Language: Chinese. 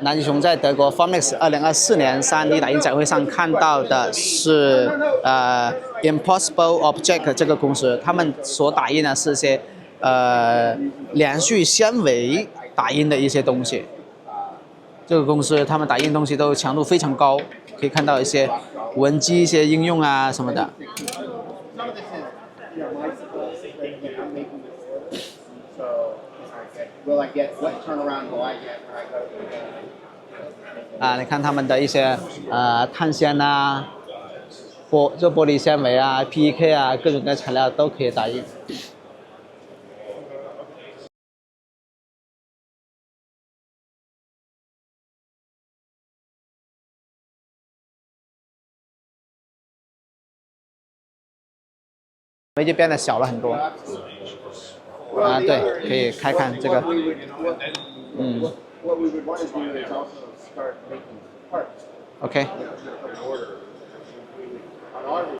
南极熊在德国 Formnext 2024年3D 打印展会上看到的是Impossible Object 这个公司，他们所打印的是一些连续纤维打印的一些东西。这个公司他们打印东西都强度非常高，可以看到一些文机一些应用啊什么的。你看他们的一些碳纤啊、玻璃纤维啊、PEK 啊，各种各样的材料都可以打印。就变得小了很多。对，可以开看这个。OK。